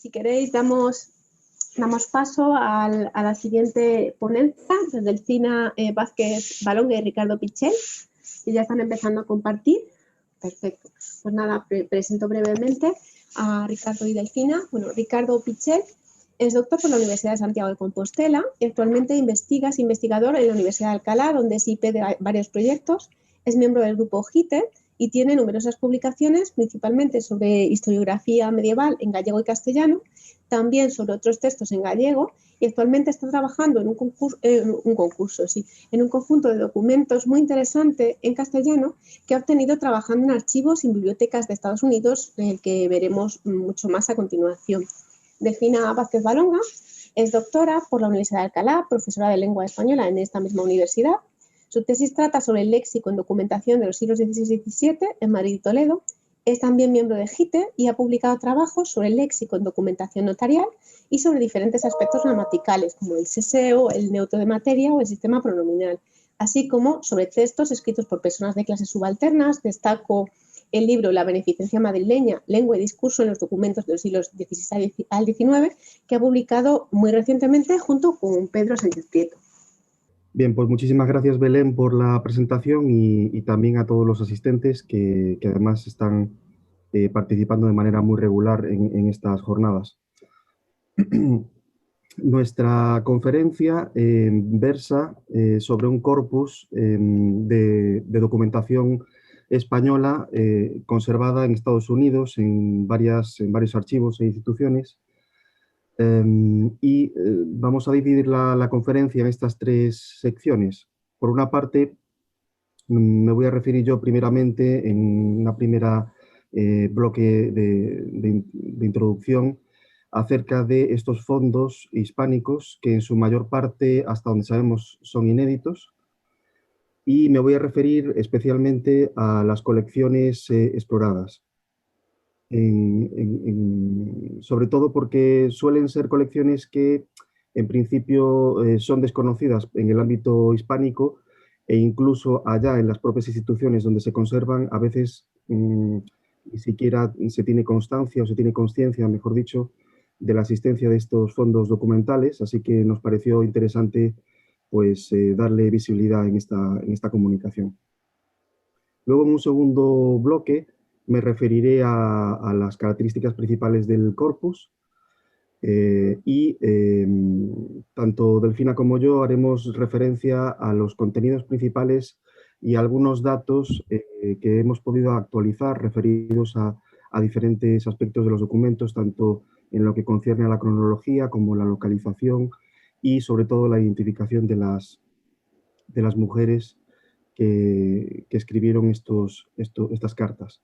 si queréis, damos paso a la siguiente ponencia, de Delfina Vázquez Balonga y Ricardo Pichel, que ya están empezando a compartir. Perfecto. Pues nada, presento brevemente a Ricardo y Delfina. Bueno, Ricardo Pichel es doctor por la Universidad de Santiago de Compostela y actualmente es investigador en la Universidad de Alcalá, donde es IP de varios proyectos. Es miembro del grupo GITE y tiene numerosas publicaciones, principalmente sobre historiografía medieval en gallego y castellano, también sobre otros textos en gallego, y actualmente está trabajando en un conjunto de documentos muy interesante en castellano que ha obtenido trabajando en archivos y bibliotecas de Estados Unidos, en el que veremos mucho más a continuación. Delfina Vázquez Balonga es doctora por la Universidad de Alcalá, profesora de lengua española en esta misma universidad. Su tesis trata sobre el léxico en documentación de los siglos XVI y XVII en Madrid y Toledo. Es también miembro de GITE y ha publicado trabajos sobre el léxico en documentación notarial y sobre diferentes aspectos gramaticales, como el seseo, el neutro de materia o el sistema pronominal, así como sobre textos escritos por personas de clases subalternas. Destaco el libro La beneficencia madrileña, lengua y discurso en los documentos de los siglos XVI al XIX, que ha publicado muy recientemente junto con Pedro Sánchez Prieto. Bien, pues muchísimas gracias, Belén, por la presentación y también a todos los asistentes que además están participando de manera muy regular en estas jornadas. Nuestra conferencia versa sobre un corpus de documentación española conservada en Estados Unidos en varios archivos e instituciones. Vamos a dividir la conferencia en estas tres secciones. Por una parte, me voy a referir yo primeramente en una primera bloque de introducción acerca de estos fondos hispánicos que en su mayor parte, hasta donde sabemos, son inéditos. Y me voy a referir especialmente a las colecciones exploradas. Sobre todo porque suelen ser colecciones que en principio son desconocidas en el ámbito hispánico e incluso allá en las propias instituciones donde se conservan a veces ni siquiera se tiene constancia o se tiene conciencia, mejor dicho, de la existencia de estos fondos documentales, así que nos pareció interesante pues darle visibilidad en esta comunicación. Luego, en un segundo bloque, me referiré a las características principales del corpus tanto Delfina como yo haremos referencia a los contenidos principales y algunos datos que hemos podido actualizar referidos a diferentes aspectos de los documentos, tanto en lo que concierne a la cronología como la localización y sobre todo la identificación de las mujeres que escribieron estas cartas.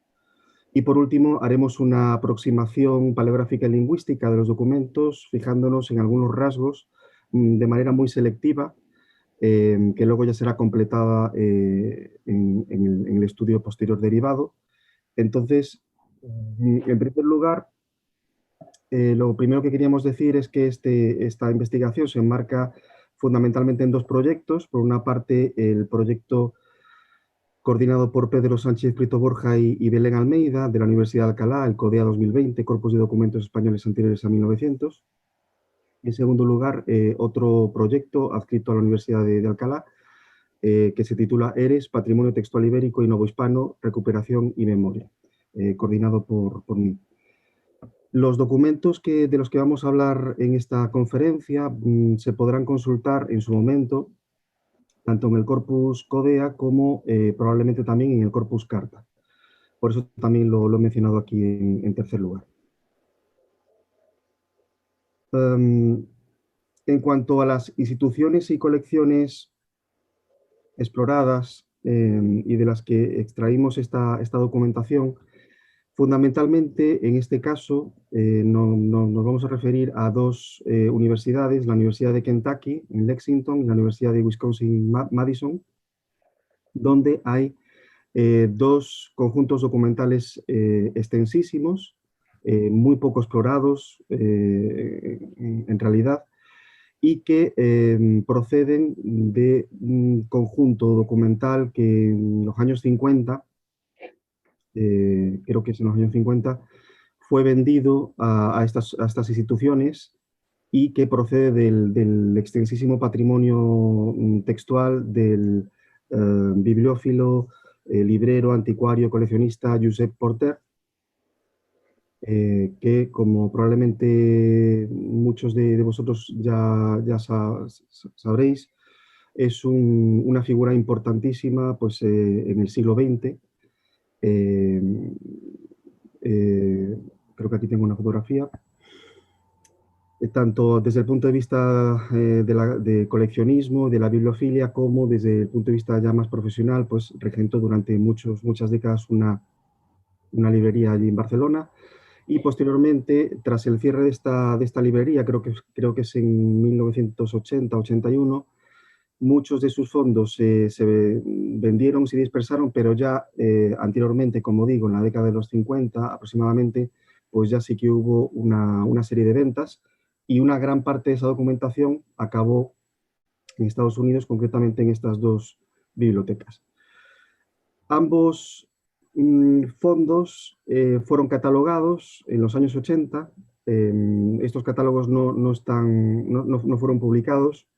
Y por último, haremos una aproximación paleográfica y lingüística de los documentos, fijándonos en algunos rasgos de manera muy selectiva, que luego ya será completada en el estudio posterior derivado. Entonces, en primer lugar, lo primero que queríamos decir es que esta investigación se enmarca fundamentalmente en dos proyectos. Por una parte, el proyecto coordinado por Pedro Sánchez Prieto Borja y Belén Almeida, de la Universidad de Alcalá, el CODEA 2020, Corpus de Documentos Españoles Anteriores a 1900. En segundo lugar, otro proyecto adscrito a la Universidad de Alcalá, que se titula ERES, Patrimonio Textual Ibérico y Novohispano, Recuperación y Memoria, coordinado por mí. Los documentos de los que vamos a hablar en esta conferencia se podrán consultar en su momento tanto en el corpus CODEA como probablemente también en el corpus Carta. Por eso también lo he mencionado aquí en tercer lugar. En cuanto a las instituciones y colecciones exploradas y de las que extraímos esta documentación, fundamentalmente en este caso nos vamos a referir a dos universidades, la Universidad de Kentucky en Lexington y la Universidad de Wisconsin-Madison, donde hay dos conjuntos documentales extensísimos, muy poco explorados en realidad, y que proceden de un conjunto documental que en los años 50, creo que es en los años 50, fue vendido a estas instituciones y que procede del extensísimo patrimonio textual del bibliófilo, librero, anticuario, coleccionista Josep Porter, que como probablemente muchos de vosotros ya sabréis, es una figura importantísima pues, en el siglo XX. Eh, eh, Creo que aquí tengo una fotografía. Tanto desde el punto de vista de coleccionismo, de la bibliofilia, como desde el punto de vista ya más profesional, pues regentó durante muchas décadas una librería allí en Barcelona. Y posteriormente, tras el cierre de esta librería, creo que es en 1980-81, muchos de sus fondos se vendieron, se dispersaron, pero ya anteriormente, como digo, en la década de los 50 aproximadamente, pues ya sí que hubo una serie de ventas y una gran parte de esa documentación acabó en Estados Unidos, concretamente en estas dos bibliotecas. Ambos fondos fueron catalogados en los años 80. Estos catálogos no fueron publicados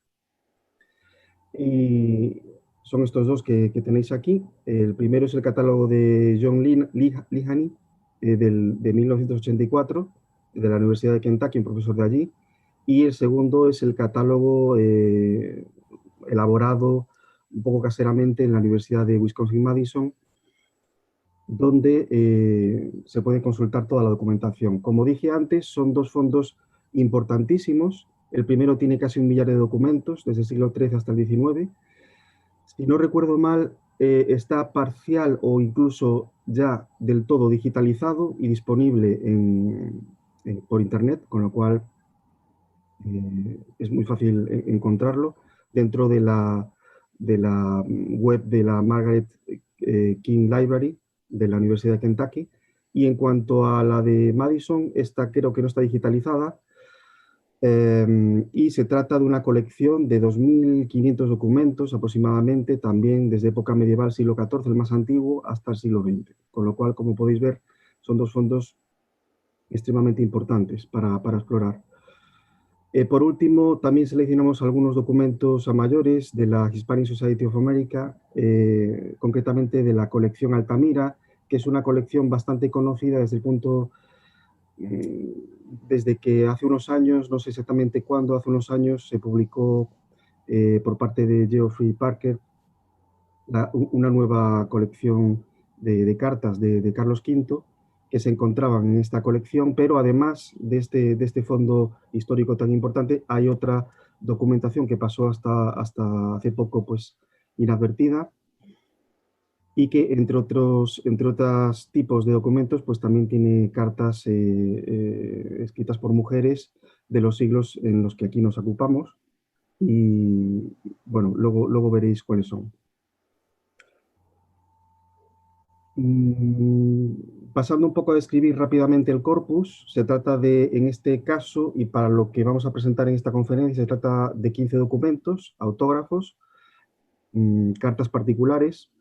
y son estos dos que tenéis aquí. El primero es el catálogo de John Lihany de 1984, de la Universidad de Kentucky, un profesor de allí. Y el segundo es el catálogo elaborado un poco caseramente en la Universidad de Wisconsin-Madison, donde se puede consultar toda la documentación. Como dije antes, son dos fondos importantísimos. El primero tiene casi 1 millar de documentos, desde el siglo XIII hasta el XIX. Si no recuerdo mal, está parcial o incluso ya del todo digitalizado y disponible por Internet, con lo cual es muy fácil encontrarlo dentro de la web de la Margaret King Library de la Universidad de Kentucky. Y en cuanto a la de Madison, esta creo que no está digitalizada, y se trata de una colección de 2.500 documentos aproximadamente, también desde época medieval, siglo XIV, el más antiguo, hasta el siglo XX. Con lo cual, como podéis ver, son dos fondos extremadamente importantes para explorar. Por último, también seleccionamos algunos documentos a mayores de la Hispanic Society of America, concretamente de la colección Altamira, que es una colección bastante conocida desde que hace unos años, no sé exactamente cuándo, hace unos años se publicó por parte de Geoffrey Parker una nueva colección de cartas de Carlos V, que se encontraban en esta colección, pero además de este fondo histórico tan importante, hay otra documentación que pasó hasta hace poco pues, inadvertida, y que entre otros tipos de documentos pues también tiene cartas escritas por mujeres de los siglos en los que aquí nos ocupamos, y bueno, luego veréis cuáles son. Pasando un poco a describir rápidamente el corpus, se trata de, en este caso, y para lo que vamos a presentar en esta conferencia, se trata de 15 documentos, autógrafos, cartas particulares,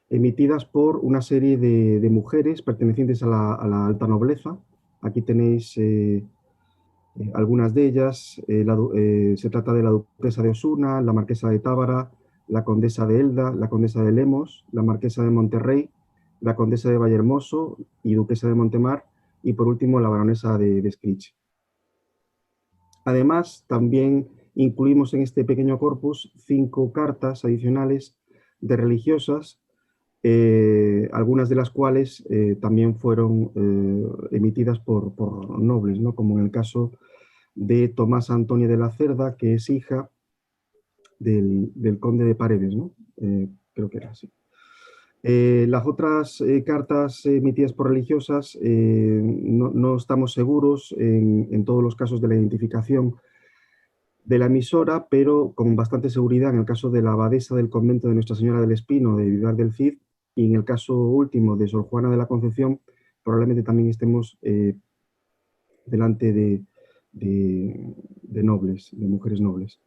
emitidas por una serie de mujeres pertenecientes a la alta nobleza. Aquí tenéis algunas de ellas. Se trata de la duquesa de Osuna, la marquesa de Tábara, la condesa de Elda, la condesa de Lemos, la marquesa de Monterrey, la condesa de Vallehermoso y duquesa de Montemar, y por último la baronesa de Scritch. Además, también incluimos en este pequeño corpus 5 cartas adicionales de religiosas, algunas de las cuales también fueron emitidas por nobles, ¿no? Como en el caso de Tomás Antonia de la Cerda, que es hija del conde de Paredes, ¿no? Creo que era así. Las otras cartas emitidas por religiosas, no estamos seguros en todos los casos de la identificación de la emisora, pero con bastante seguridad en el caso de la abadesa del convento de Nuestra Señora del Espino de Vivar del Cid, y en el caso último de Sor Juana de la Concepción, probablemente también estemos delante de nobles, de mujeres nobles.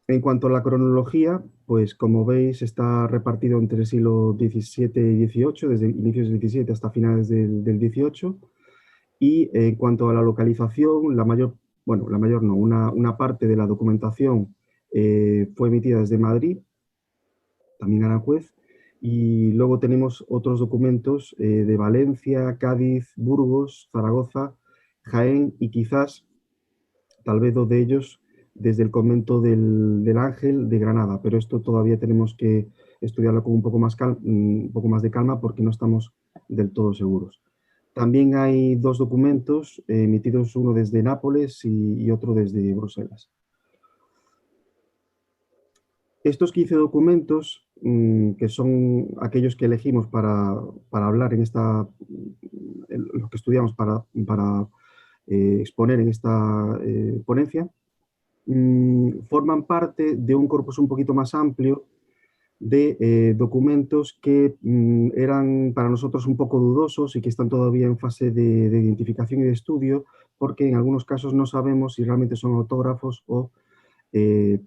En cuanto a la cronología, pues como veis está repartido entre el siglo XVII y XVIII, desde inicios del XVII hasta finales del XVIII. Y en cuanto a la localización, la mayor no, una parte de la documentación fue emitida desde Madrid, también Aranjuez, y luego tenemos otros documentos de Valencia, Cádiz, Burgos, Zaragoza, Jaén y quizás, tal vez dos de ellos, desde el convento del Ángel de Granada, pero esto todavía tenemos que estudiarlo con un poco más de calma porque no estamos del todo seguros. También hay dos documentos emitidos, uno desde Nápoles y otro desde Bruselas. Estos 15 documentos, que son aquellos que elegimos para hablar en lo que estudiamos para exponer en esta ponencia, forman parte de un corpus un poquito más amplio de documentos que eran para nosotros un poco dudosos y que están todavía en fase de identificación y de estudio, porque en algunos casos no sabemos si realmente son autógrafos eh,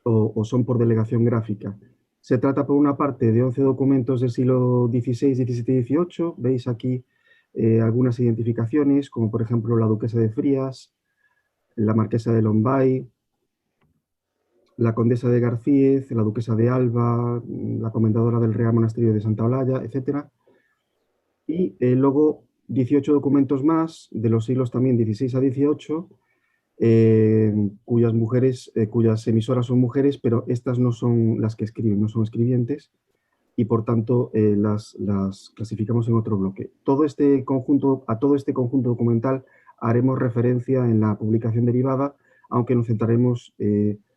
o son por delegación gráfica. Se trata, por una parte, de 11 documentos del siglo XVI, XVII y XVIII. Veis aquí algunas identificaciones, como por ejemplo la duquesa de Frías, la marquesa de Lombay, la condesa de Garcíez, la duquesa de Alba, la comendadora del Real Monasterio de Santa Olalla, etc. Y luego 18 documentos más, de los siglos también XVI a XVIII, cuyas emisoras son mujeres, pero estas no son las que escriben, no son escribientes, y por tanto las clasificamos en otro bloque. A todo este conjunto documental haremos referencia en la publicación derivada, aunque nos centraremos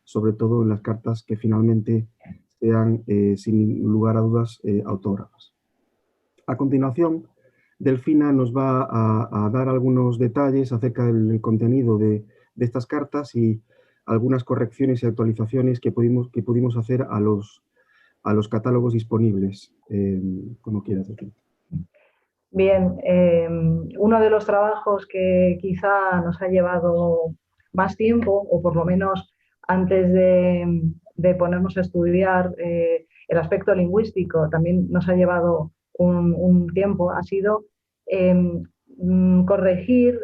sobre todo en las cartas que finalmente sean, sin lugar a dudas, autógrafas. A continuación, Delfina nos va a dar algunos detalles acerca del contenido de estas cartas y algunas correcciones y actualizaciones que pudimos hacer a los catálogos disponibles, como quieras decir. Bien, uno de los trabajos que quizá nos ha llevado más tiempo, o por lo menos antes de ponernos a estudiar el aspecto lingüístico, también nos ha llevado un tiempo, ha sido corregir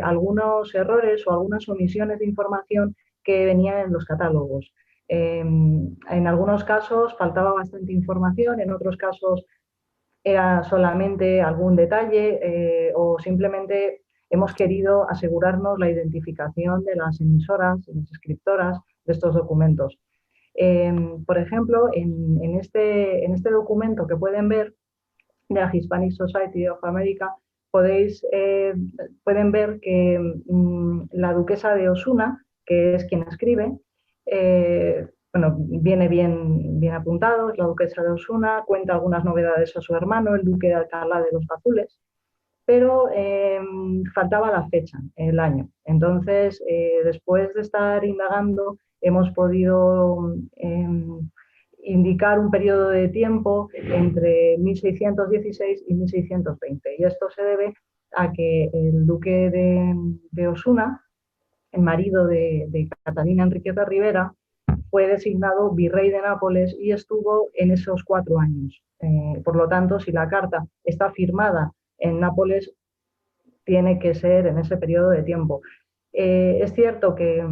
algunos errores o algunas omisiones de información que venían en los catálogos. En algunos casos faltaba bastante información, en otros casos era solamente algún detalle o simplemente hemos querido asegurarnos la identificación de las emisoras y las escritoras de estos documentos. Por ejemplo, en este documento que pueden ver de la Hispanic Society of America, pueden ver que la duquesa de Osuna, que es quien escribe, bueno, viene bien apuntado, es la duquesa de Osuna, cuenta algunas novedades a su hermano, el duque de Alcalá de los Azules, pero faltaba la fecha, el año. Entonces, después de estar indagando, hemos podido indicar un periodo de tiempo entre 1616 y 1620. Y esto se debe a que el duque de Osuna, el marido de Catalina Enríquez de Rivera, fue designado virrey de Nápoles y estuvo en esos 4 años. Por lo tanto, si la carta está firmada en Nápoles, tiene que ser en ese periodo de tiempo. Es cierto que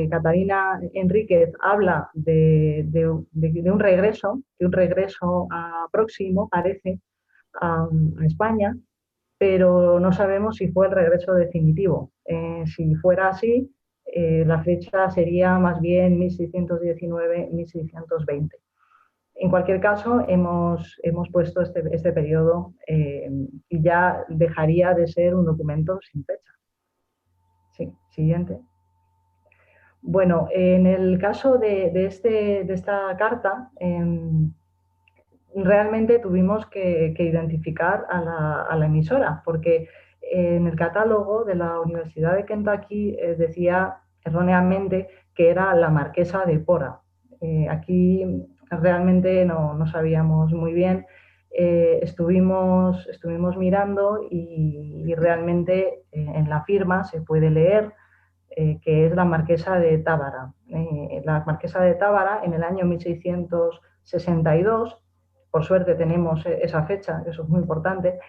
Catalina Enríquez habla de un regreso próximo, parece, a España, pero no sabemos si fue el regreso definitivo. Si fuera así, la fecha sería más bien 1619-1620. En cualquier caso, hemos puesto este periodo y ya dejaría de ser un documento sin fecha. Sí, siguiente. Bueno, en el caso de esta carta, realmente tuvimos que identificar a la emisora, porque en el catálogo de la Universidad de Kentucky decía erróneamente que era la marquesa de Pora. Aquí realmente no sabíamos muy bien. Estuvimos mirando y realmente en la firma se puede leer que es la marquesa de Tábara. La marquesa de Tábara, en el año 1662, por suerte tenemos esa fecha, eso es muy importante.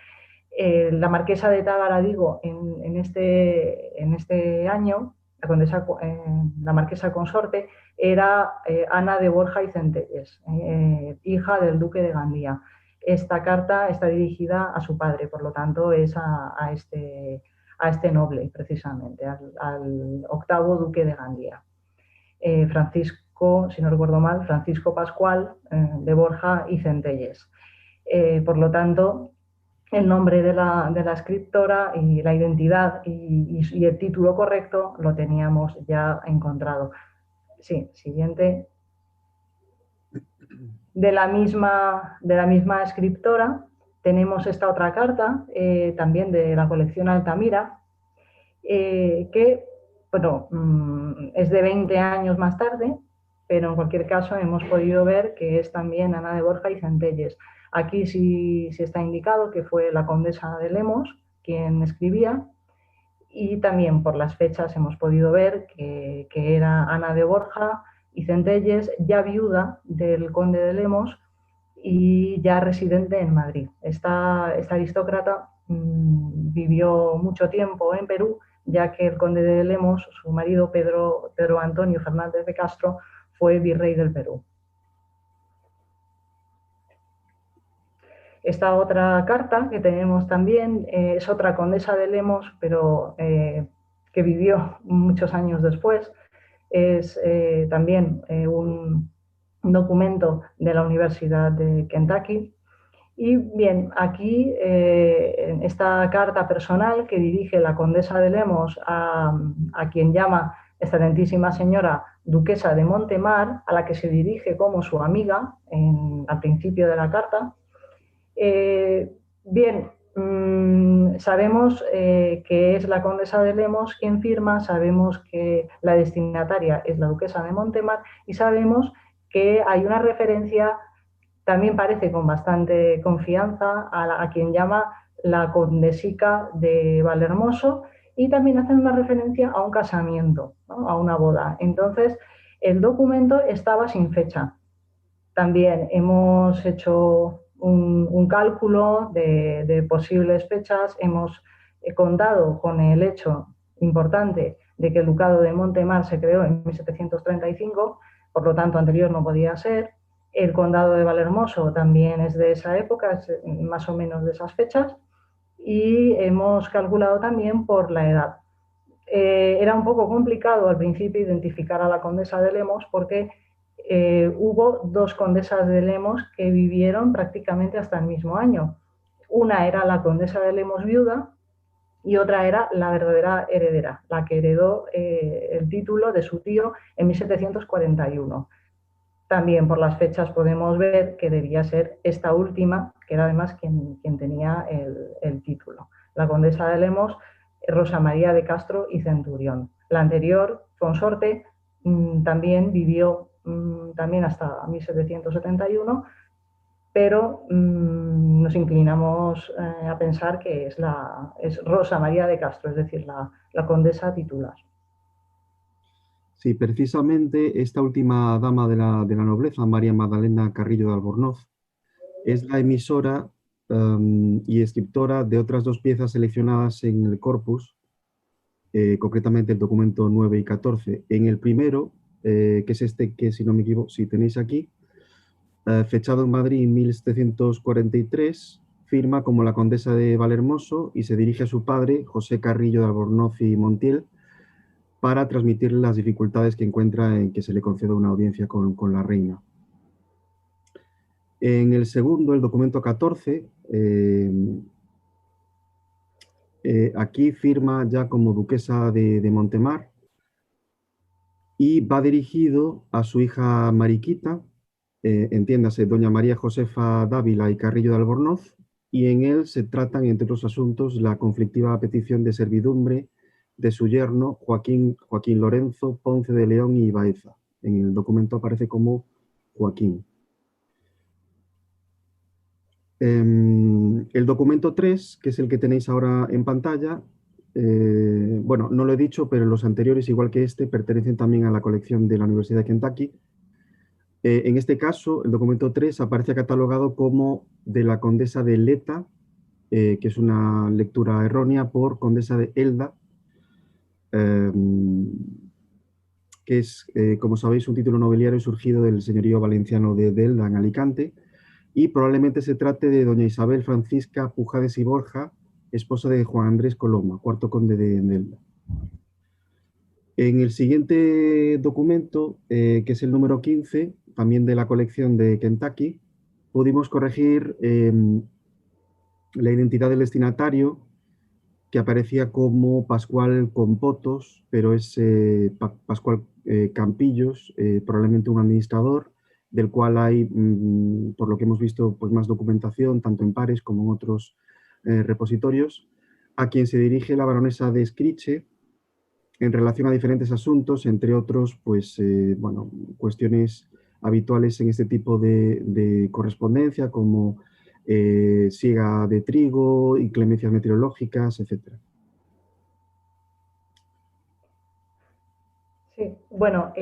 La marquesa de Tábara, digo, en este año, la marquesa consorte era Ana de Borja y Centelles, hija del duque de Gandía. Esta carta está dirigida a su padre, por lo tanto es a este noble, precisamente, al octavo duque de Gandía. Francisco, si no recuerdo mal, Francisco Pascual de Borja y Centelles. Por lo tanto, el nombre de la escritora y la identidad y el título correcto lo teníamos ya encontrado. Sí, siguiente. De la misma escritora tenemos esta otra carta, también de la colección Altamira, que bueno, es de 20 años más tarde, pero en cualquier caso hemos podido ver que es también Ana de Borja y Centelles. Aquí sí está indicado que fue la condesa de Lemos quien escribía, y también por las fechas hemos podido ver que era Ana de Borja y Centelles, ya viuda del conde de Lemos y ya residente en Madrid. Esta aristócrata vivió mucho tiempo en Perú, ya que el conde de Lemos, su marido Pedro Antonio Fernández de Castro, fue virrey del Perú. Esta otra carta que tenemos también es otra condesa de Lemos, pero que vivió muchos años después. Es también un documento de la Universidad de Kentucky. Y bien, aquí en esta carta personal que dirige la condesa de Lemos a quien llama excelentísima señora duquesa de Montemar, a la que se dirige como su amiga al principio de la carta. Bien, sabemos que es la condesa de Lemos quien firma, sabemos que la destinataria es la duquesa de Montemar y sabemos que hay una referencia, también parece con bastante confianza, a quien llama la condesica de Valhermoso, y también hacen una referencia a un casamiento, ¿no? A una boda. Entonces, el documento estaba sin fecha. También hemos hecho un cálculo de posibles fechas, hemos contado con el hecho importante de que el ducado de Montemar se creó en 1735, por lo tanto anterior no podía ser. El condado de Valhermoso también es de esa época, es más o menos de esas fechas, y hemos calculado también por la edad. Era un poco complicado al principio identificar a la condesa de Lemos porque hubo dos condesas de Lemos que vivieron prácticamente hasta el mismo año. Una era la condesa de Lemos viuda y otra era la verdadera heredera, la que heredó el título de su tío en 1741. También por las fechas podemos ver que debía ser esta última, que era además quien tenía el título. La condesa de Lemos, Rosa María de Castro y Centurión. La anterior consorte también vivió también hasta 1771, pero nos inclinamos a pensar que es Rosa María de Castro, es decir, la condesa titular. Sí, precisamente esta última dama de la nobleza, María Magdalena Carrillo de Albornoz, es la emisora y escritora de otras dos piezas seleccionadas en el corpus, concretamente el documento 9 y 14. En el primero, que es este que, si no me equivoco, si tenéis aquí, fechado en Madrid en 1743, firma como la condesa de Valhermoso y se dirige a su padre, José Carrillo de Albornoz y Montiel, para transmitirle las dificultades que encuentra en que se le conceda una audiencia con la reina. En el segundo, el documento 14, aquí firma ya como duquesa de Montemar y va dirigido a su hija Mariquita, entiéndase, doña María Josefa Dávila y Carrillo de Albornoz, y en él se tratan, entre otros asuntos, la conflictiva petición de servidumbre de su yerno Joaquín Lorenzo Ponce de León y Baeza. En el documento aparece como Joaquín. El documento 3, que es el que tenéis ahora en pantalla, bueno, no lo he dicho, pero los anteriores, igual que este, pertenecen también a la colección de la Universidad de Kentucky. En este caso, el documento 3 aparece catalogado como de la condesa de Leta, que es una lectura errónea, por condesa de Elda, que es, como sabéis, un título nobiliario surgido del señorío valenciano de Elda en Alicante, y probablemente se trate de doña Isabel Francisca Pujades y Borja, esposa de Juan Andrés Coloma, cuarto conde de Elda. En el siguiente documento, que es el número 15, también de la colección de Kentucky, pudimos corregir la identidad del destinatario, que aparecía como Pascual Compotos, pero es Pascual Campillos, probablemente un administrador, del cual hay, por lo que hemos visto, pues más documentación, tanto en pares como en otros repositorios, a quien se dirige la baronesa de Escriche en relación a diferentes asuntos, entre otros, pues, bueno, cuestiones habituales en este tipo de correspondencia, como siega de trigo, inclemencias meteorológicas, etc. Sí, bueno,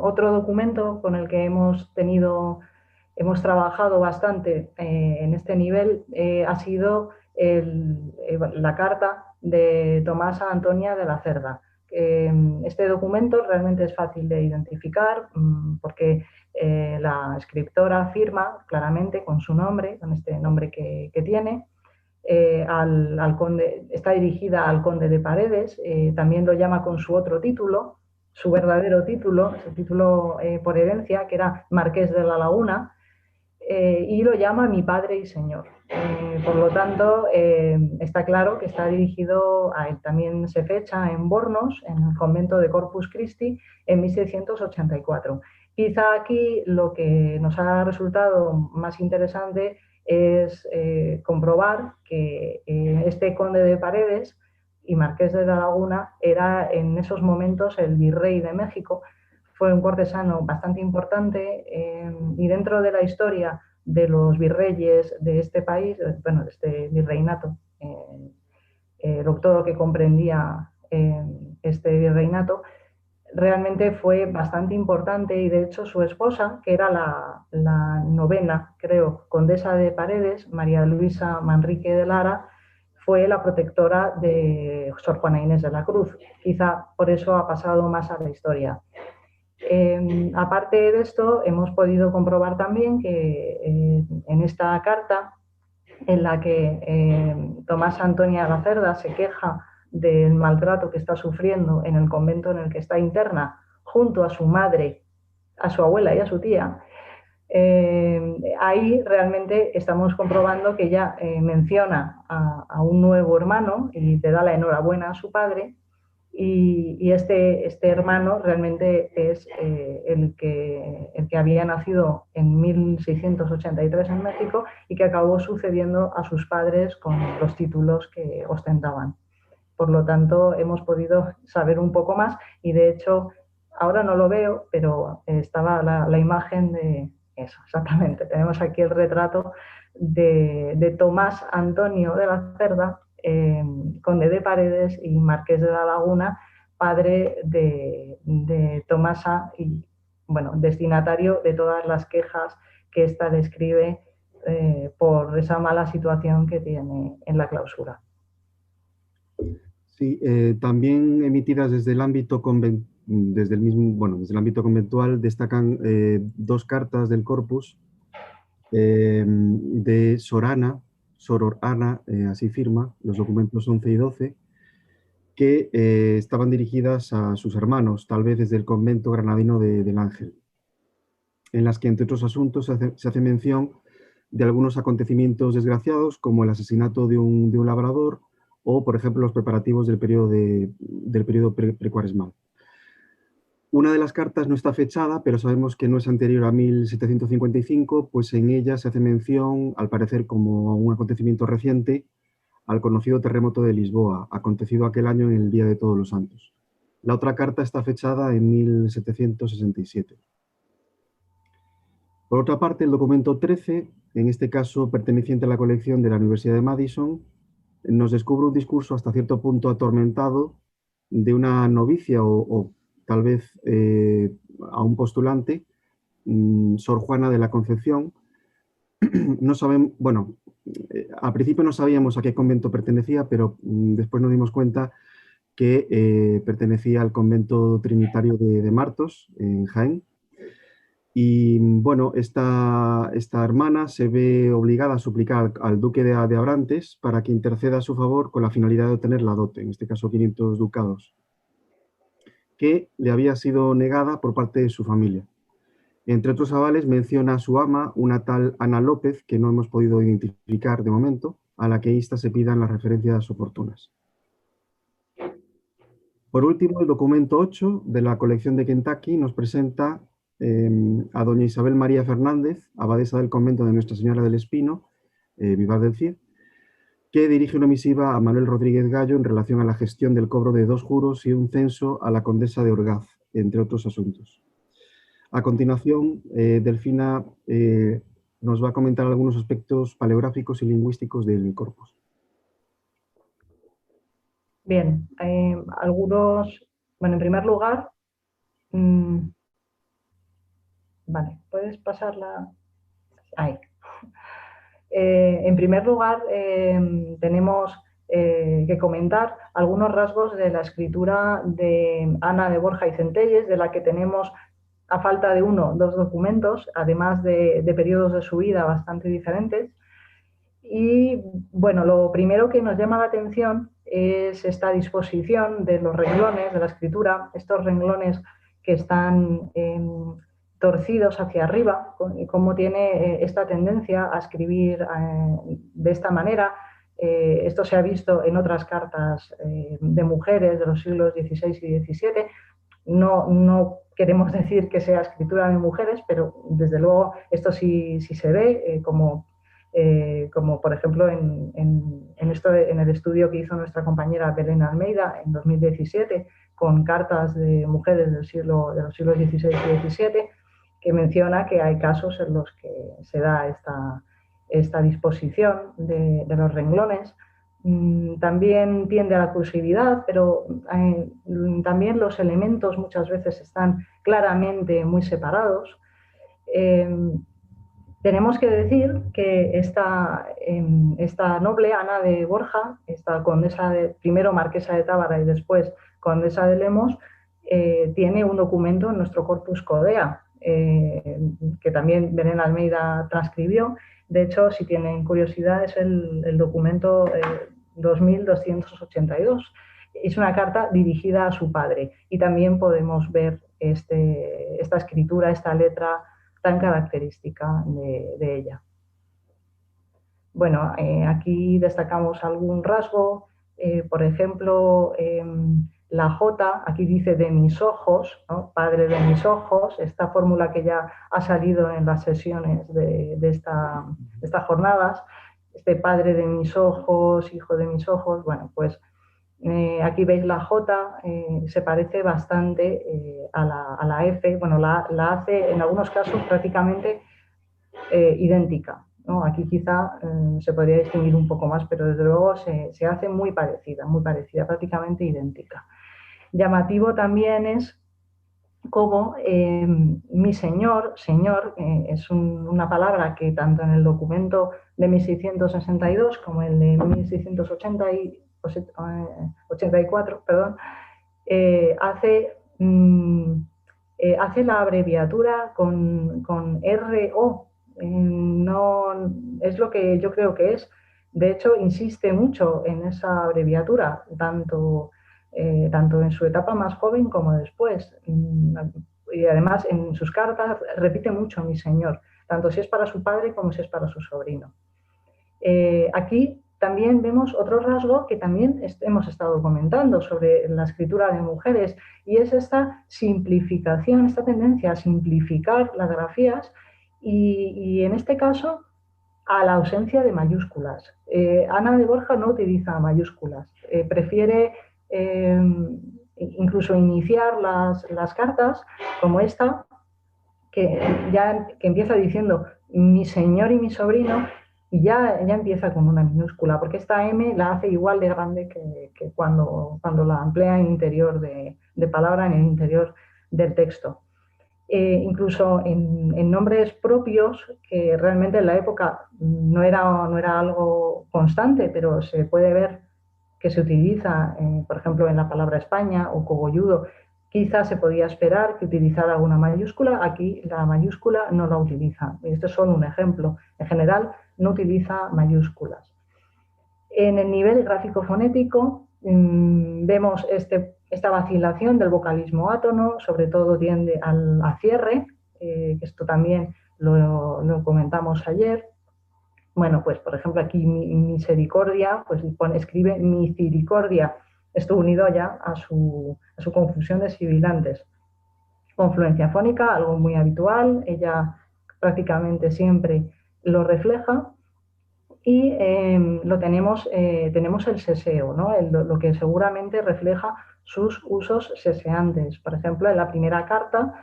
otro documento con el que hemos trabajado bastante en este nivel ha sido la carta de Tomasa Antonia de la Cerda. Este documento realmente es fácil de identificar porque la escritora firma claramente con su nombre, con este nombre que tiene. Al conde, está dirigida al conde de Paredes, también lo llama con su otro título, su verdadero título, su título por herencia, que era Marqués de la Laguna, y lo llama mi padre y señor. Por lo tanto, está claro que está dirigido a él. También se fecha en Bornos, en el convento de Corpus Christi, en 1684. Quizá aquí lo que nos ha resultado más interesante es comprobar que este conde de Paredes y Marqués de la Laguna era en esos momentos el virrey de México. Fue un cortesano bastante importante y dentro de la historia de los virreyes de este país, bueno, de este virreinato, todo lo que comprendía este virreinato, realmente fue bastante importante y de hecho su esposa, que era la novena, creo, condesa de Paredes, María Luisa Manrique de Lara, fue la protectora de Sor Juana Inés de la Cruz. Quizá por eso ha pasado más a la historia. Aparte de esto, hemos podido comprobar también que en esta carta, en la que Tomasa Antonia de la Cerda se queja del maltrato que está sufriendo en el convento en el que está interna, junto a su madre, a su abuela y a su tía, ahí realmente estamos comprobando que ella menciona a un nuevo hermano y le da la enhorabuena a su padre. Y este hermano realmente es el que había nacido en 1683 en México y que acabó sucediendo a sus padres con los títulos que ostentaban. Por lo tanto, hemos podido saber un poco más y de hecho, ahora no lo veo, pero estaba la imagen de eso, exactamente. Tenemos aquí el retrato de Tomás Antonio de la Cerda, conde de Paredes y marqués de la Laguna, padre de Tomasa y, bueno, destinatario de todas las quejas que ésta le escribe por esa mala situación que tiene en la clausura. Sí, también emitidas desde el ámbito desde el ámbito conventual destacan dos cartas del corpus de Soror Ana, así firma, los documentos 11 y 12, que estaban dirigidas a sus hermanos, tal vez desde el convento granadino del Ángel, en las que, entre otros asuntos, se hace mención de algunos acontecimientos desgraciados, como el asesinato de un labrador o, por ejemplo, los preparativos del periodo precuaresmal. Una de las cartas no está fechada, pero sabemos que no es anterior a 1755, pues en ella se hace mención, al parecer como un acontecimiento reciente, al conocido terremoto de Lisboa, acontecido aquel año en el Día de Todos los Santos. La otra carta está fechada en 1767. Por otra parte, el documento 13, en este caso perteneciente a la colección de la Universidad de Madison, nos descubre un discurso hasta cierto punto atormentado de una novicia o tal vez a un postulante, Sor Juana de la Concepción. No sabemos, bueno, al principio no sabíamos a qué convento pertenecía, pero después nos dimos cuenta que pertenecía al convento trinitario de Martos, en Jaén. Y bueno, esta hermana se ve obligada a suplicar al duque de Abrantes para que interceda a su favor con la finalidad de obtener la dote, en este caso 500 ducados, que le había sido negada por parte de su familia. Entre otros avales menciona a su ama, una tal Ana López, que no hemos podido identificar de momento, a la que insta se pidan las referencias oportunas. Por último, el documento 8 de la colección de Kentucky nos presenta a doña Isabel María Fernández, abadesa del convento de Nuestra Señora del Espino, Vivar del Cid, que dirige una misiva a Manuel Rodríguez Gallo en relación a la gestión del cobro de 2 juros y un censo a la condesa de Orgaz, entre otros asuntos. A continuación, Delfina nos va a comentar algunos aspectos paleográficos y lingüísticos del corpus. Bien, algunos, bueno, en primer lugar, vale, ¿puedes pasarla? Ahí. En primer lugar, tenemos que comentar algunos rasgos de la escritura de Ana de Borja y Centelles, de la que tenemos, a falta de dos documentos, además de periodos de su vida bastante diferentes. Y bueno, lo primero que nos llama la atención es esta disposición de los renglones de la escritura, estos renglones que están torcidos hacia arriba, y cómo tiene esta tendencia a escribir de esta manera. Esto se ha visto en otras cartas de mujeres de los siglos XVI y XVII. No queremos decir que sea escritura de mujeres, pero desde luego esto sí se ve, como por ejemplo en el estudio que hizo nuestra compañera Belén Almeida en 2017 con cartas de mujeres de los siglos XVI y XVII, que menciona que hay casos en los que se da esta disposición de los renglones. También tiende a la cursividad, pero también los elementos muchas veces están claramente muy separados. Tenemos que decir que esta noble Ana de Borja, esta condesa, primero marquesa de Tábara y después condesa de Lemos, tiene un documento en nuestro Corpus Codea, que también Belén Almeida transcribió. De hecho, si tienen curiosidad, es el documento 2282. Es una carta dirigida a su padre y también podemos ver esta escritura, esta letra tan característica de ella. Bueno, aquí destacamos algún rasgo, por ejemplo, la J, aquí dice de mis ojos, ¿no? Padre de mis ojos, esta fórmula que ya ha salido en las sesiones de estas jornadas, este padre de mis ojos, hijo de mis ojos. Bueno, pues aquí veis la J, se parece bastante a la F, bueno, la hace en algunos casos prácticamente idéntica, ¿no? Aquí quizá se podría distinguir un poco más, pero desde luego se hace muy parecida, prácticamente idéntica. Llamativo también es como mi señor es una palabra que tanto en el documento de 1662 como el de 1684, perdón, hace la abreviatura con RO. No es lo que yo creo que es. De hecho, insiste mucho en esa abreviatura, tanto en su etapa más joven como después. Y además en sus cartas repite mucho mi señor, tanto si es para su padre como si es para su sobrino. Aquí también vemos otro rasgo que también hemos estado comentando sobre la escritura de mujeres, y es esta simplificación, esta tendencia a simplificar las grafías y en este caso a la ausencia de mayúsculas. Ana de Borja no utiliza mayúsculas, prefiere incluso iniciar las cartas como esta, que empieza diciendo mi señor y mi sobrino, y ya empieza con una minúscula, porque esta M la hace igual de grande que cuando la emplea en interior de palabra, en el interior del texto. Incluso en nombres propios, que realmente en la época no era algo constante, pero se puede ver que se utiliza, por ejemplo, en la palabra España o cogolludo, quizás se podía esperar que utilizara alguna mayúscula. Aquí la mayúscula no la utiliza. Este es solo un ejemplo. En general, no utiliza mayúsculas. En el nivel gráfico-fonético vemos esta vacilación del vocalismo átono, sobre todo tiende al cierre, que esto también lo comentamos ayer. Bueno, pues por ejemplo aquí misericordia, pues escribe misericordia, esto unido ya a su confusión de sibilantes. Confluencia fónica, algo muy habitual, ella prácticamente siempre lo refleja. Y tenemos el seseo, ¿no? Lo que seguramente refleja sus usos seseantes. Por ejemplo, en la primera carta,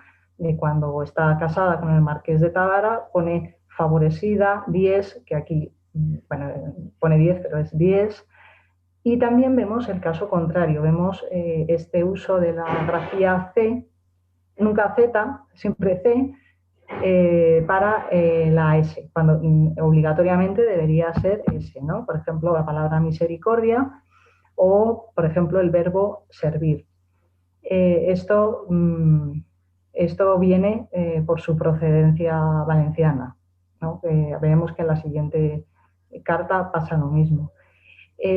cuando está casada con el marqués de Tábara, pone favorecida, 10, que aquí, bueno, pone 10, pero es 10. Y también vemos el caso contrario, vemos este uso de la grafía C, nunca Z, siempre C, para la S, cuando obligatoriamente debería ser S, ¿no? Por ejemplo, la palabra misericordia o, por ejemplo, el verbo servir. Esto viene por su procedencia valenciana, ¿no? Vemos que en la siguiente carta pasa lo mismo.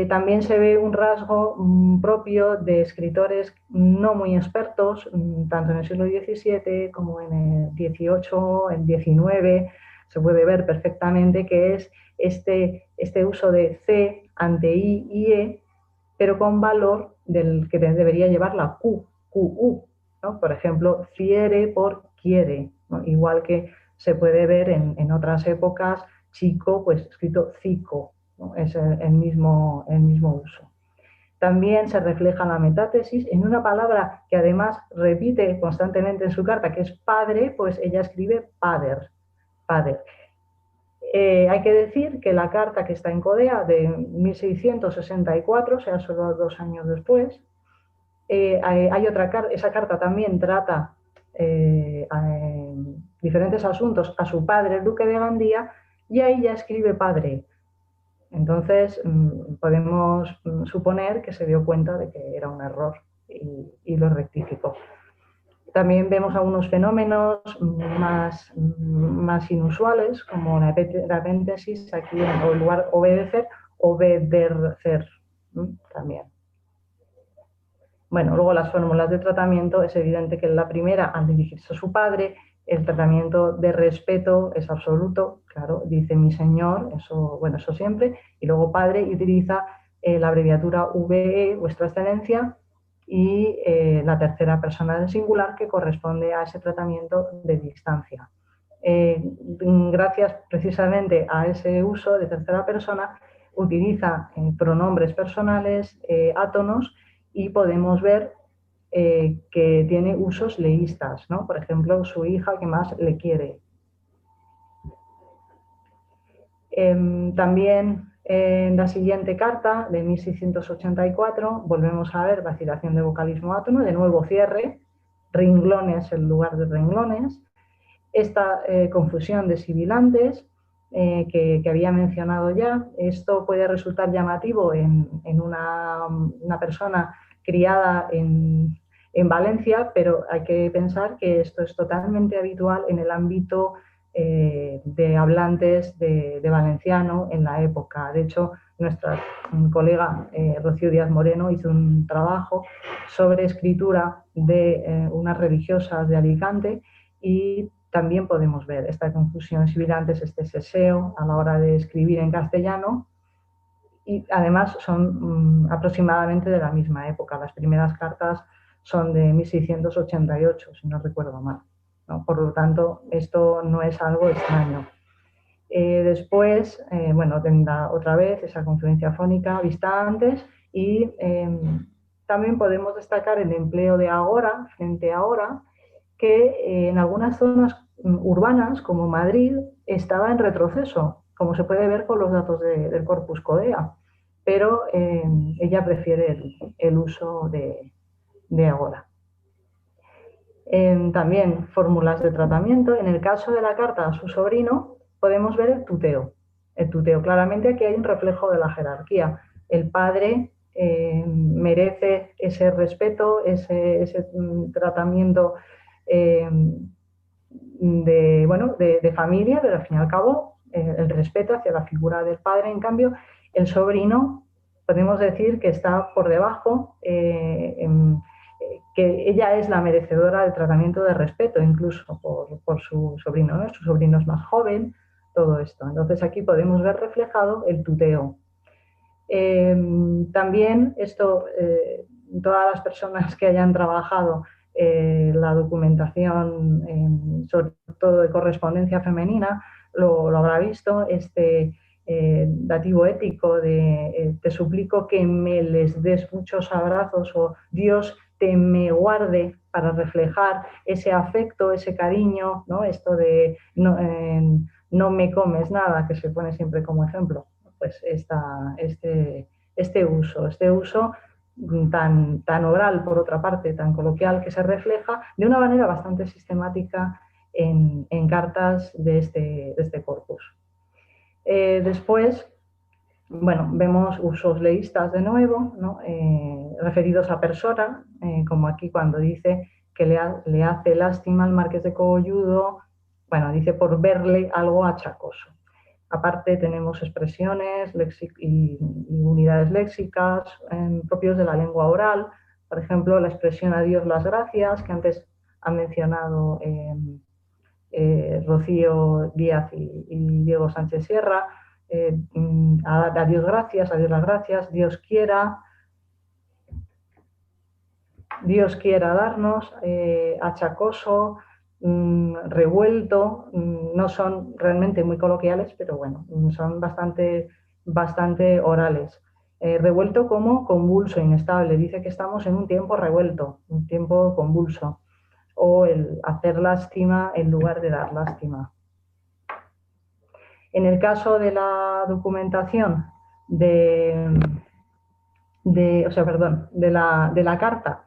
También se ve un rasgo propio de escritores no muy expertos, tanto en el siglo XVII como en el XVIII, el XIX, se puede ver perfectamente que es este uso de C ante I y E, pero con valor del que debería llevar la Q, QU, ¿no? Por ejemplo, fiere por quiere, ¿no? Igual que se puede ver en otras épocas, chico, pues escrito cico, ¿no? Es el mismo uso. También se refleja la metátesis en una palabra que además repite constantemente en su carta, que es padre, pues ella escribe pader, pader. Hay que decir que la carta que está en Codea de 1664, o sea, solo 2 años después, hay otra carta, esa carta también trata diferentes asuntos a su padre, el duque de Gandía, y ahí ya escribe padre. Entonces, podemos suponer que se dio cuenta de que era un error y lo rectificó. También vemos algunos fenómenos más inusuales, como la epéntesis, aquí en lugar obedecer, obedecer también. Bueno, luego las fórmulas de tratamiento, es evidente que en la primera, al dirigirse a su padre, el tratamiento de respeto es absoluto, claro, dice mi señor, eso, bueno, eso siempre, y luego padre, y utiliza la abreviatura VE, vuestra excelencia, y la tercera persona del singular, que corresponde a ese tratamiento de distancia. Gracias precisamente a ese uso de tercera persona, utiliza pronombres personales, átonos, y podemos ver que tiene usos leístas, ¿no? Por ejemplo, su hija que más le quiere. También en la siguiente carta, de 1684, volvemos a ver vacilación de vocalismo átono, de nuevo cierre, renglones en lugar de renglones, esta confusión de sibilantes que había mencionado ya. Esto puede resultar llamativo en una persona criada en Valencia, pero hay que pensar que esto es totalmente habitual en el ámbito de hablantes de valenciano en la época. De hecho, nuestra colega Rocío Díaz Moreno hizo un trabajo sobre escritura de unas religiosas de Alicante, y también podemos ver esta confusión sibilantes, este seseo a la hora de escribir en castellano, y además son aproximadamente de la misma época. Las primeras cartas son de 1688, si no recuerdo mal, ¿no? Por lo tanto, esto no es algo extraño. Después, bueno, tendrá otra vez esa confluencia fónica vista antes, y también podemos destacar el empleo de agora frente a ahora, que en algunas zonas urbanas como Madrid estaba en retroceso. como se puede ver con los datos del corpus CODEA, pero ella prefiere el uso de Agora. También fórmulas de tratamiento. En el caso de la carta a su sobrino podemos ver el tuteo. El tuteo, claramente aquí hay un reflejo de la jerarquía. El padre merece ese respeto, ese tratamiento de familia, pero al fin y al cabo el respeto hacia la figura del padre. En cambio, el sobrino podemos decir que está por debajo, que ella es la merecedora del tratamiento de respeto, incluso por su sobrino, ¿no? Su sobrino es más joven, todo esto. Entonces aquí podemos ver reflejado el tuteo. También esto, todas las personas que hayan trabajado la documentación, sobre todo de correspondencia femenina, lo habrá visto, este dativo ético de te suplico que me les des muchos abrazos, o Dios te me guarde, para reflejar ese afecto, ese cariño, ¿no? Esto de no me comes nada, que se pone siempre como ejemplo. Pues este uso tan oral, por otra parte, tan coloquial, que se refleja de una manera bastante sistemática en cartas de este corpus. Después, bueno, vemos usos leístas de nuevo, ¿no? Referidos a persona, como aquí cuando dice que le hace lástima al marqués de Cogolludo, bueno, dice por verle algo achacoso. Aparte tenemos expresiones y unidades léxicas propios de la lengua oral, por ejemplo, la expresión a Dios las gracias, que antes ha mencionado Rocío Díaz y Diego Sánchez Sierra, a Dios gracias, a Dios las gracias, Dios quiera darnos, achacoso, revuelto, no son realmente muy coloquiales, pero bueno, son bastante orales. Revuelto como convulso, inestable, dice que estamos en un tiempo revuelto, un tiempo convulso, o el hacer lástima en lugar de dar lástima. En el caso de la documentación de la carta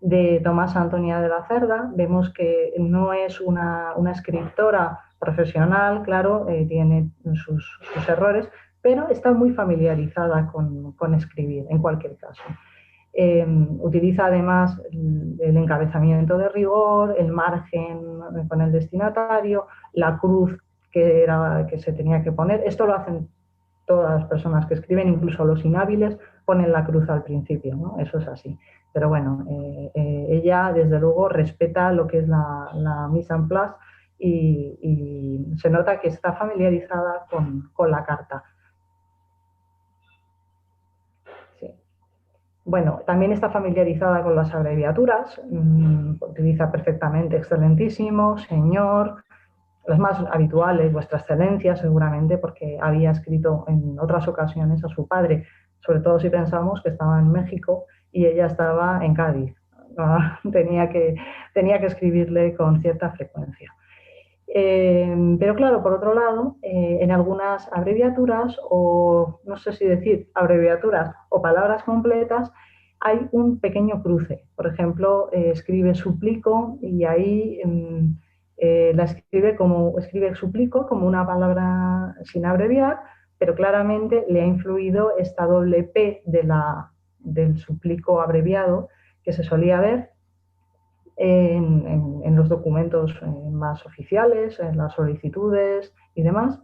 de Tomasa Antonia de la Cerda, vemos que no es una escritora profesional, claro, tiene sus errores, pero está muy familiarizada con escribir, en cualquier caso. Utiliza además el encabezamiento de rigor, el margen con el destinatario, la cruz que se tenía que poner. Esto lo hacen todas las personas que escriben, incluso los inhábiles ponen la cruz al principio, ¿no? Eso es así. Pero bueno, ella desde luego respeta lo que es la mise en place y se nota que está familiarizada con la carta. Sí. Bueno, también está familiarizada con las abreviaturas, utiliza perfectamente excelentísimo, señor, las más habituales, vuestra excelencia seguramente, porque había escrito en otras ocasiones a su padre, sobre todo si pensamos que estaba en México y ella estaba en Cádiz. Tenía que escribirle con cierta frecuencia. Pero claro, por otro lado, en algunas abreviaturas, o no sé si decir abreviaturas o palabras completas, hay un pequeño cruce. Por ejemplo, escribe suplico y ahí la escribe suplico como una palabra sin abreviar, pero claramente le ha influido esta doble P del suplico abreviado que se solía ver en los documentos más oficiales, en las solicitudes y demás.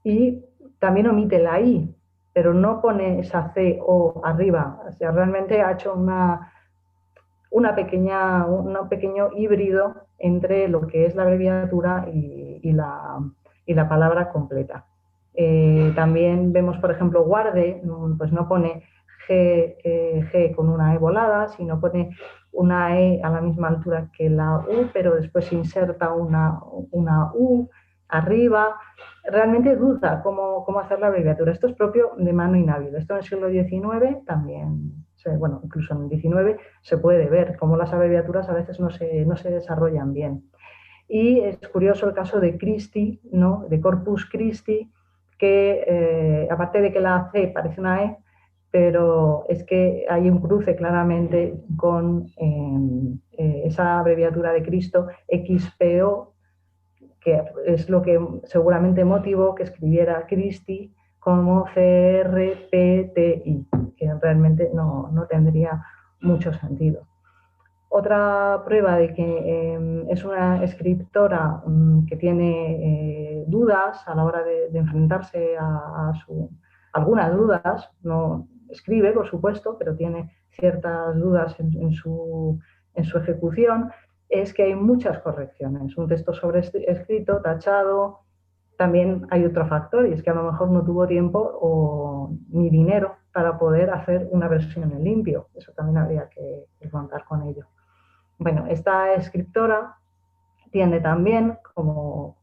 Y también omite la I, pero no pone esa C o arriba. O sea, realmente ha hecho un pequeño híbrido entre lo que es la abreviatura y la palabra completa. También vemos, por ejemplo, guarde, pues no pone G con una E volada, sino pone una E a la misma altura que la U, pero después inserta una U arriba. Realmente duda cómo hacer la abreviatura. Esto es propio de mano inhábil. Esto en el siglo XIX también, bueno, incluso en el XIX se puede ver cómo las abreviaturas a veces no se desarrollan bien. Y es curioso el caso de Christi, ¿no? De Corpus Christi, que, aparte de que la C parece una E, pero es que hay un cruce claramente con esa abreviatura de Cristo, XPO, que es lo que seguramente motivó que escribiera Christi como CRPTI, que realmente no tendría mucho sentido. Otra prueba de que es una escritora que tiene dudas a la hora de enfrentarse a algunas dudas, no escribe, por supuesto, pero tiene ciertas dudas en su ejecución, es que hay muchas correcciones. Un texto sobrescrito, tachado. También hay otro factor, y es que a lo mejor no tuvo tiempo ni dinero para poder hacer una versión en limpio. Eso también habría que contar con ello. Bueno, esta escritora tiende también, como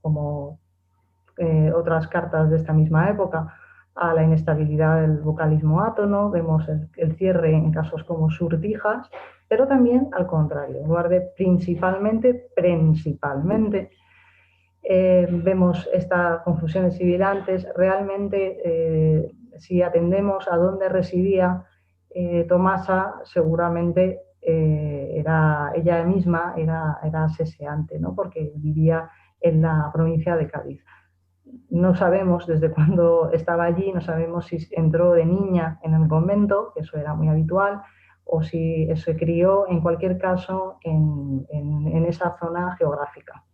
otras cartas de esta misma época, a la inestabilidad del vocalismo átono. Vemos el cierre en casos como surtijas, pero también al contrario, en lugar de principalmente, vemos estas confusiones sibilantes. Realmente, si atendemos a dónde residía Tomasa, seguramente ella misma era seseante, ¿no? Porque vivía en la provincia de Cádiz. No sabemos desde cuándo estaba allí, no sabemos si entró de niña en el convento, que eso era muy habitual, o si se crió, en cualquier caso, en esa zona geográfica.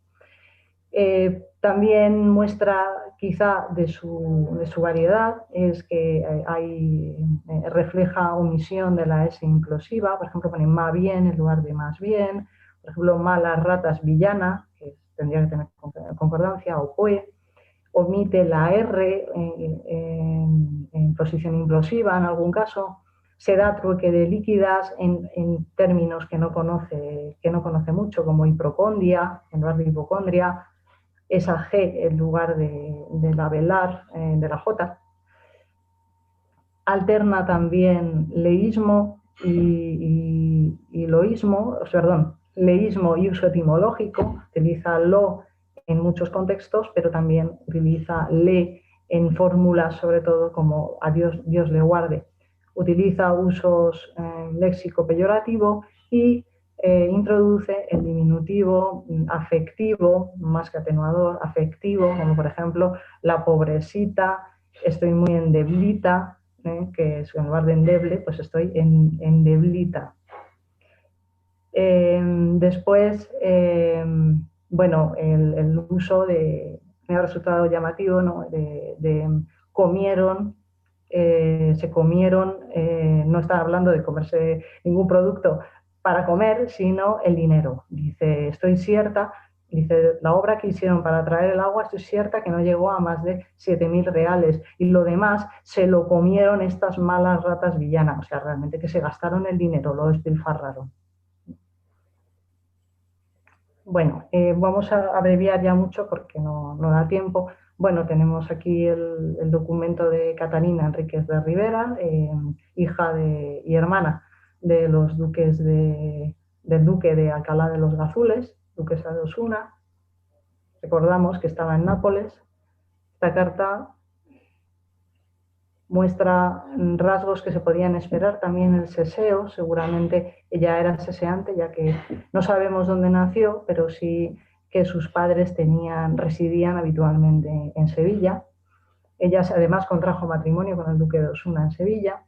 También muestra quizá de su variedad es que refleja omisión de la S implosiva. Por ejemplo, pone más bien en lugar de más bien. Por ejemplo, malas ratas villana, que tendría que tener concordancia, o pue. Omite la R en posición implosiva en algún caso. Se da trueque de líquidas en términos que no conoce mucho, como hipocondia en lugar de hipocondria. Esa G en lugar de la velar, de la J. Alterna también leísmo y loísmo, perdón, leísmo y uso etimológico. Utiliza lo en muchos contextos, pero también utiliza le en fórmulas, sobre todo como a Dios le guarde. Utiliza usos léxico peyorativo y introduce el diminutivo afectivo, más que atenuador, afectivo, como por ejemplo la pobrecita, estoy muy endeblita, que es en lugar de endeble, pues estoy endeblita. Después, bueno, el uso me ha resultado llamativo, ¿no? de comieron, se comieron, no está hablando de comerse ningún producto para comer, sino el dinero. Dice, estoy cierta, dice, la obra que hicieron para traer el agua, estoy cierta que no llegó a más de 7.000 reales, y lo demás se lo comieron estas malas ratas villanas. O sea, realmente que se gastaron el dinero, lo despilfarraron. Bueno, vamos a abreviar ya mucho porque no da tiempo. Bueno, tenemos aquí el documento de Catalina Enríquez de Rivera, hija y hermana de los duques del duque de Alcalá de los Gazules, duquesa de Osuna. Recordamos que estaba en Nápoles. Esta carta muestra rasgos que se podían esperar también el seseo. Seguramente ella era seseante, ya que no sabemos dónde nació, pero sí que sus padres residían habitualmente en Sevilla. Ella además contrajo matrimonio con el duque de Osuna en Sevilla.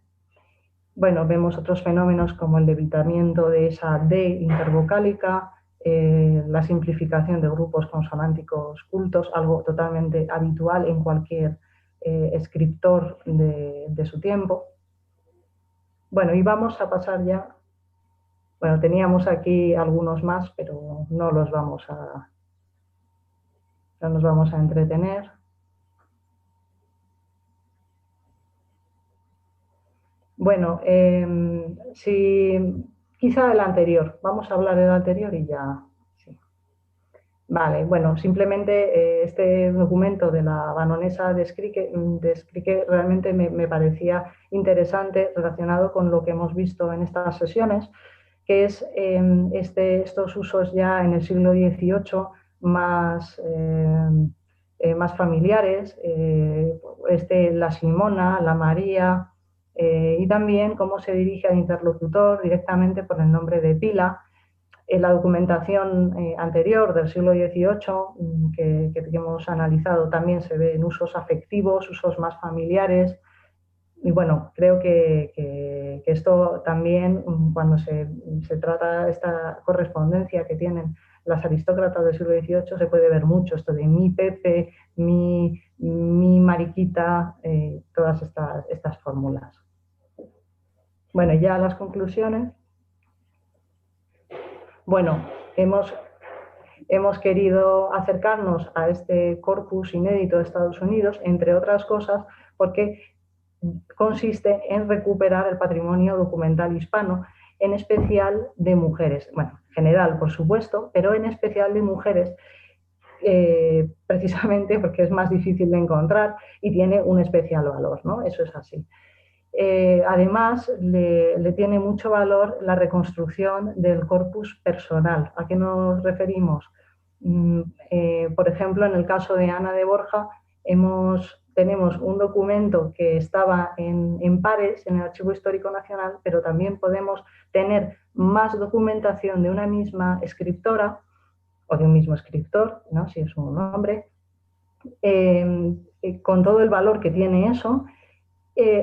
Bueno, vemos otros fenómenos como el debilitamiento de esa D intervocálica, la simplificación de grupos consonánticos cultos, algo totalmente habitual en cualquier escritor de su tiempo. Bueno, y vamos a pasar ya. Bueno, teníamos aquí algunos más, pero no nos vamos a entretener. Bueno, quizá el anterior. Vamos a hablar del anterior y ya. Sí. Vale, bueno, simplemente este documento de la Vanonesa de Escrique realmente me parecía interesante, relacionado con lo que hemos visto en estas sesiones, que es estos usos ya en el siglo XVIII más más familiares, la Simona, la María, y también cómo se dirige al interlocutor directamente por el nombre de pila. En la documentación anterior del siglo XVIII que hemos analizado también se ven usos afectivos, usos más familiares. Y bueno, creo que esto también, cuando se trata esta correspondencia que tienen las aristócratas del siglo XVIII, se puede ver mucho esto de mi Pepe, mi Mariquita, todas estas fórmulas. Bueno, ya las conclusiones. Bueno, hemos querido acercarnos a este corpus inédito de Estados Unidos, entre otras cosas, porque consiste en recuperar el patrimonio documental hispano, en especial de mujeres, bueno, en general, por supuesto, pero en especial de mujeres, precisamente porque es más difícil de encontrar y tiene un especial valor, ¿no? Eso es así. Además, le tiene mucho valor la reconstrucción del corpus personal. ¿A qué nos referimos? Por ejemplo, en el caso de Ana de Borja, tenemos un documento que estaba en pares en el Archivo Histórico Nacional, pero también podemos tener más documentación de una misma escritora o de un mismo escritor, ¿no? Si es un hombre, con todo el valor que tiene eso,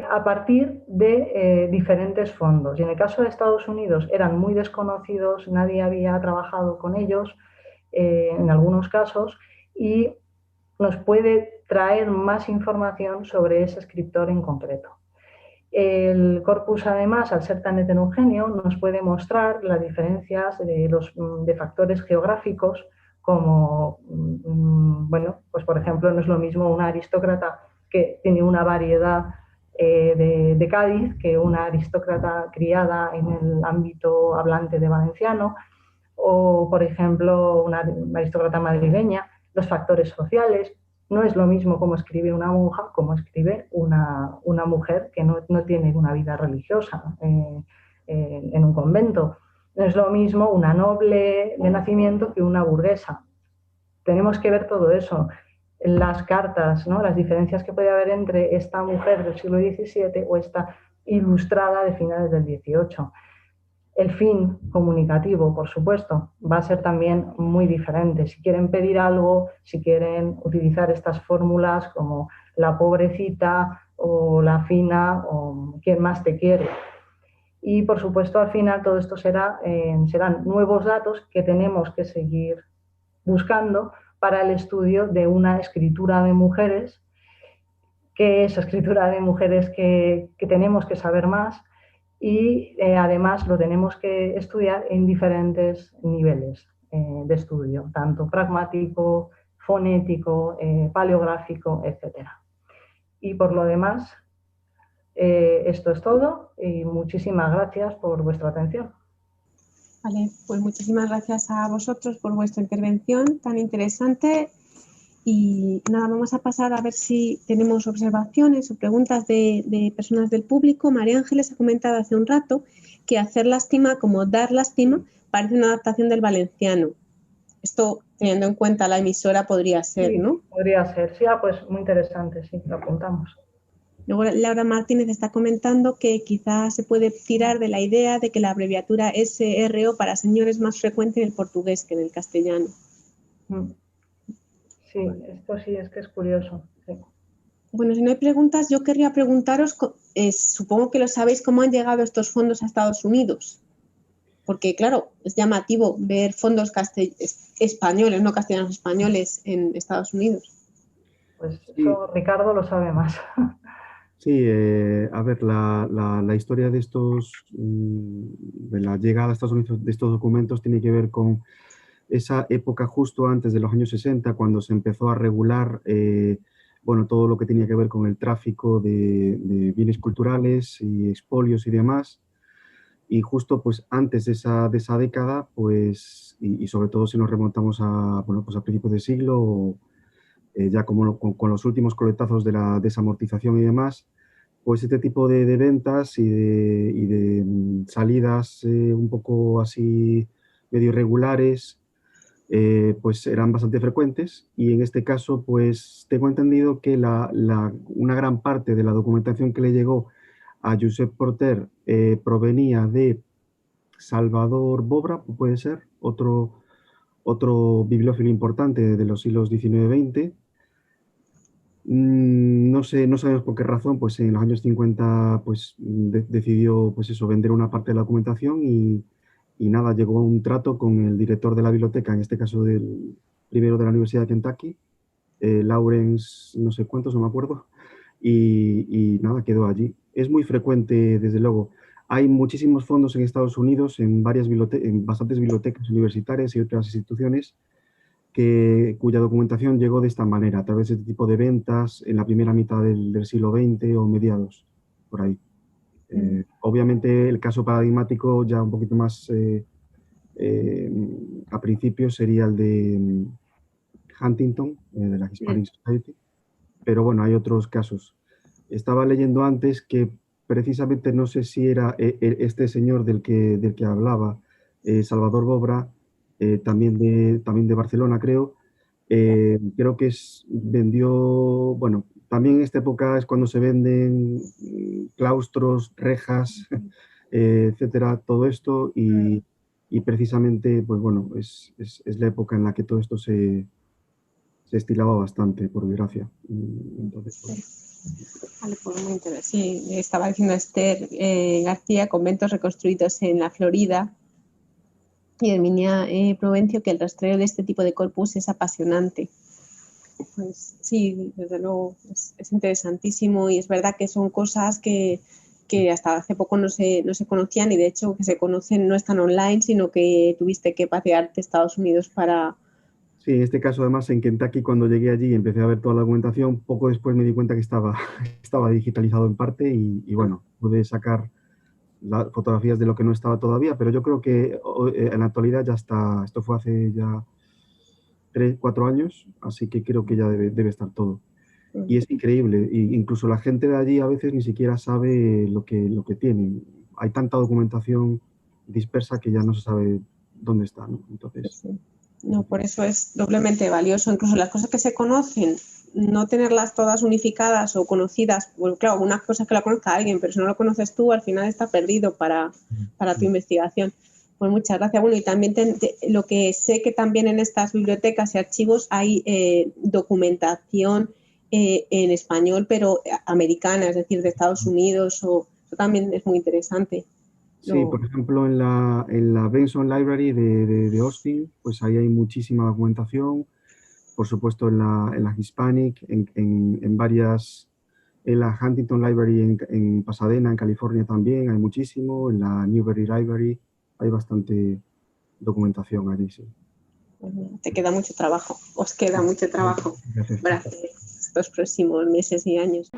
a partir de diferentes fondos. Y en el caso de Estados Unidos eran muy desconocidos, nadie había trabajado con ellos en algunos casos, y nos puede traer más información sobre ese escritor en concreto. El corpus, además, al ser tan heterogéneo, nos puede mostrar las diferencias de factores geográficos, como, bueno, pues por ejemplo, no es lo mismo una aristócrata que tiene una variedad de Cádiz que una aristócrata criada en el ámbito hablante de valenciano, o, por ejemplo, una aristócrata madrileña. Los factores sociales. No es lo mismo cómo escribe una monja como escribe una mujer que no tiene una vida religiosa en un convento. No es lo mismo una noble de nacimiento que una burguesa. Tenemos que ver todo eso. Las cartas, ¿no? Las diferencias que puede haber entre esta mujer del siglo XVII o esta ilustrada de finales del XVIII. El fin comunicativo, por supuesto, va a ser también muy diferente. Si quieren pedir algo, si quieren utilizar estas fórmulas como la pobrecita o la fina o quién más te quiere. Y, por supuesto, al final todo esto serán nuevos datos que tenemos que seguir buscando para el estudio de una escritura de mujeres, que es escritura de mujeres que tenemos que saber más, y además lo tenemos que estudiar en diferentes niveles de estudio, tanto pragmático, fonético, paleográfico, etc. Y por lo demás, esto es todo y muchísimas gracias por vuestra atención. Vale, pues muchísimas gracias a vosotros por vuestra intervención tan interesante. Y nada, vamos a pasar a ver si tenemos observaciones o preguntas de personas del público. María Ángeles ha comentado hace un rato que hacer lástima como dar lástima parece una adaptación del valenciano. Esto, teniendo en cuenta la emisora, podría ser, sí, ¿no? Podría ser, sí, pues muy interesante, sí, lo apuntamos. Luego Laura Martínez está comentando que quizás se puede tirar de la idea de que la abreviatura SRO para señor es más frecuente en el portugués que en el castellano. Sí, esto sí es que es curioso. Sí. Bueno, si no hay preguntas, yo querría preguntaros, supongo que lo sabéis, cómo han llegado estos fondos a Estados Unidos. Porque, claro, es llamativo ver fondos españoles, no castellanos españoles, en Estados Unidos. Pues eso Ricardo lo sabe más. Sí, a ver, la historia de de la llegada a Estados Unidos de estos documentos tiene que ver con esa época justo antes de los años 60, cuando se empezó a regular bueno, todo lo que tenía que ver con el tráfico de bienes culturales y expolios y demás. Y justo pues antes de esa década, pues, y sobre todo si nos remontamos a, bueno, pues a principios de siglo, ya como con los últimos coletazos de la desamortización y demás, pues este tipo de ventas y de salidas un poco así medio irregulares, pues eran bastante frecuentes, y en este caso pues tengo entendido que una gran parte de la documentación que le llegó a Josep Porter provenía de Salvador Bobra, puede ser, otro bibliófilo importante de los siglos XIX-XX. No sé, no sabemos por qué razón, pues en los años 50 pues, decidió pues eso, vender una parte de la documentación, y nada, llegó a un trato con el director de la biblioteca, en este caso primero de la Universidad de Kentucky, Lawrence, no sé cuántos, no me acuerdo, y nada, quedó allí. Es muy frecuente, desde luego. Hay muchísimos fondos en Estados Unidos, en bastantes bibliotecas universitarias y otras instituciones, cuya documentación llegó de esta manera, a través de este tipo de ventas en la primera mitad del siglo XX o mediados, por ahí. Obviamente el caso paradigmático ya un poquito más a principio sería el de Huntington, de la Hispanic Society, pero bueno, hay otros casos. Estaba leyendo antes que precisamente, no sé si era este señor del que hablaba, Salvador Bobra, también de Barcelona, creo. Creo que vendió, bueno, también en esta época es cuando se venden claustros, rejas, etcétera, todo esto, y precisamente, pues bueno, es la época en la que todo esto se estilaba bastante, por desgracia. Entonces, Vale, pues muy interesante. Sí, estaba diciendo Esther García, conventos reconstruidos en la Florida y Herminia Provencio, que el rastreo de este tipo de corpus es apasionante. Pues sí, desde luego es interesantísimo, y es verdad que son cosas que hasta hace poco no se conocían, y de hecho que se conocen no están online, sino que tuviste que pasearte a Estados Unidos para... sí, en este caso, además, en Kentucky, cuando llegué allí y empecé a ver toda la documentación, poco después me di cuenta que estaba digitalizado en parte, y bueno, pude sacar las fotografías de lo que no estaba todavía, pero yo creo que en la actualidad ya está. Esto fue hace ya 3, 4 años, así que creo que ya debe estar todo. Y es increíble, incluso la gente de allí a veces ni siquiera sabe lo que tienen. Hay tanta documentación dispersa que ya no se sabe dónde está, ¿no? Entonces... No, por eso es doblemente valioso. Incluso las cosas que se conocen, no tenerlas todas unificadas o conocidas. Bueno, claro, una cosa es que la conozca alguien, pero si no lo conoces tú, al final está perdido para tu investigación. Pues muchas gracias. Bueno, y también lo que sé, que también en estas bibliotecas y archivos hay documentación en español, pero americana, es decir, de Estados Unidos, eso también es muy interesante. Sí, por ejemplo, en la Benson Library de Austin, pues ahí hay muchísima documentación. Por supuesto, en la Hispanic, en varias, en la Huntington Library en Pasadena, en California, también hay muchísimo. En la Newberry Library hay bastante documentación allí, sí. Te queda mucho trabajo, os queda mucho trabajo. Gracias. Gracias estos próximos meses y años.